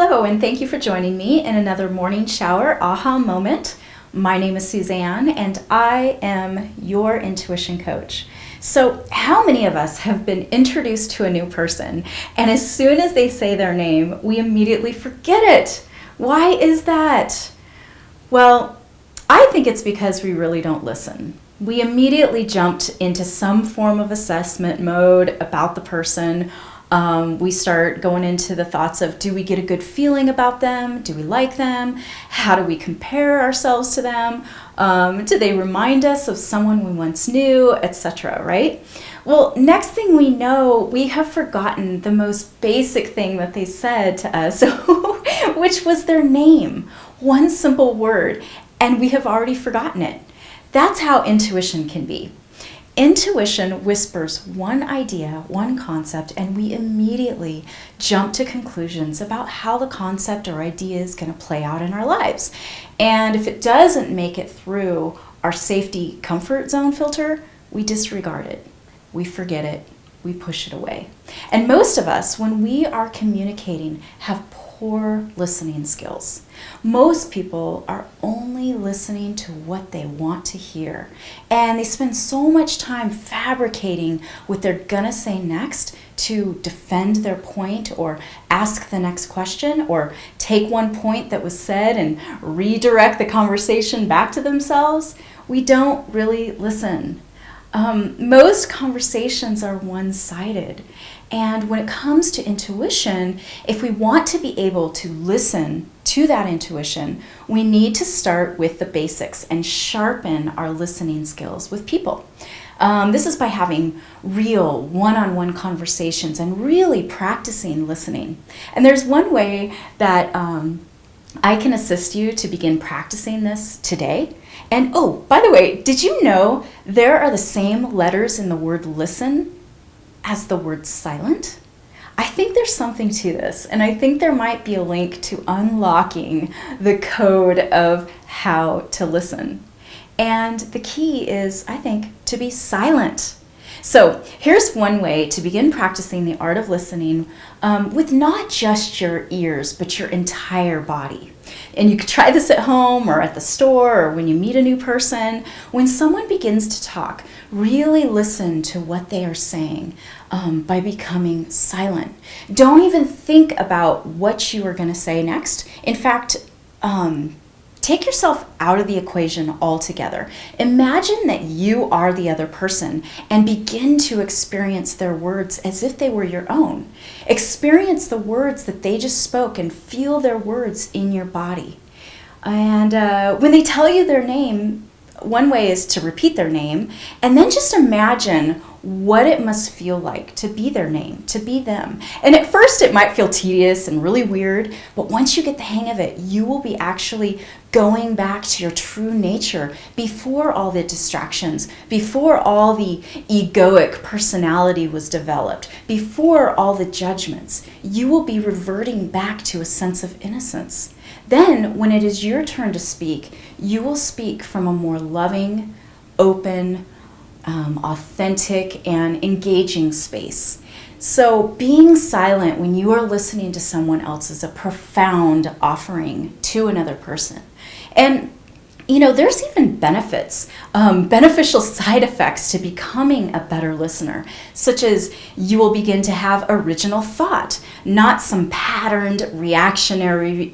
Hello, and thank you for joining me in another morning shower aha moment. My name is Suzanne, and I am your intuition coach. So, how many of us have been introduced to a new person, and as soon as they say their name, we immediately forget it? Why is that? Well, I think it's because we really don't listen. We immediately jumped into some form of assessment mode about the person. We start going into the thoughts of, do we get a good feeling about them? Do we like them? How do we compare ourselves to them? Do they remind us of someone we once knew, etc., right? Well, next thing we know, we have forgotten the most basic thing that they said to us, which was their name. One simple word, and we have already forgotten it. That's how intuition can be. Intuition whispers one idea, one concept, and we immediately jump to conclusions about how the concept or idea is going to play out in our lives. And if it doesn't make it through our safety comfort zone filter, we disregard it, we forget it, we push it away. And most of us, when we are communicating, have poor listening skills. Most people are only listening to what they want to hear, and they spend so much time fabricating what they're gonna say next to defend their point or ask the next question or take one point that was said and redirect the conversation back to themselves. We don't really listen. Most conversations are one-sided. And when it comes to intuition, if we want to be able to listen to that intuition, we need to start with the basics and sharpen our listening skills with people. This is by having real one-on-one conversations and really practicing listening. And there's one way that I can assist you to begin practicing this today. And oh, by the way, did you know there are the same letters in the word listen as the word silent? I think there's something to this, and I think there might be a link to unlocking the code of how to listen. And the key is, I think, to be silent. So here's one way to begin practicing the art of listening with not just your ears, but your entire body. And you could try this at home or at the store or when you meet a new person. When someone begins to talk, really listen to what they are saying by becoming silent. Don't even think about what you are going to say next. In fact, take yourself out of the equation altogether. Imagine that you are the other person and begin to experience their words as if they were your own. Experience the words that they just spoke and feel their words in your body. And when they tell you their name, one way is to repeat their name and then just imagine what it must feel like to be their name, to be them. And at first it might feel tedious and really weird, but once you get the hang of it, you will be actually going back to your true nature before all the distractions, before all the egoic personality was developed, before all the judgments. You will be reverting back to a sense of innocence. Then, when it is your turn to speak, you will speak from a more loving, open, authentic, and engaging space. So being silent when you are listening to someone else is a profound offering to another person. And you know, there's even benefits, beneficial side effects to becoming a better listener, such as you will begin to have original thought, not some patterned reactionary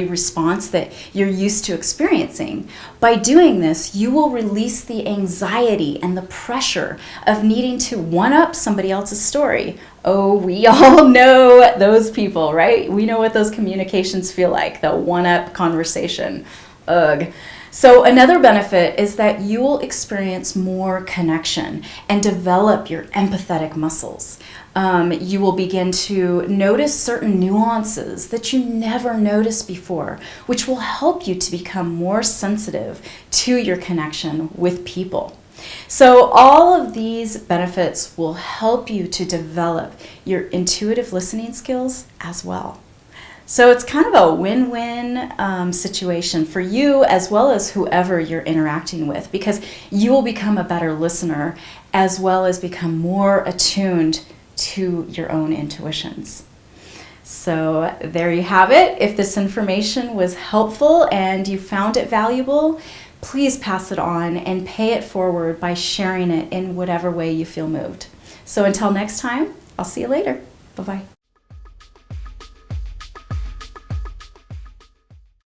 response that you're used to experiencing. By doing this, you will release the anxiety and the pressure of needing to one-up somebody else's story. Oh, we all know those people, right? We know what those communications feel like, the one-up conversation. Ugh. So another benefit is that you will experience more connection and develop your empathetic muscles. You will begin to notice certain nuances that you never noticed before, which will help you to become more sensitive to your connection with people. So all of these benefits will help you to develop your intuitive listening skills as well. So it's kind of a win-win situation for you as well as whoever you're interacting with, because you will become a better listener as well as become more attuned to your own intuitions. So there you have it. If this information was helpful and you found it valuable, please pass it on and pay it forward by sharing it in whatever way you feel moved. So until next time, I'll see you later. Bye-bye.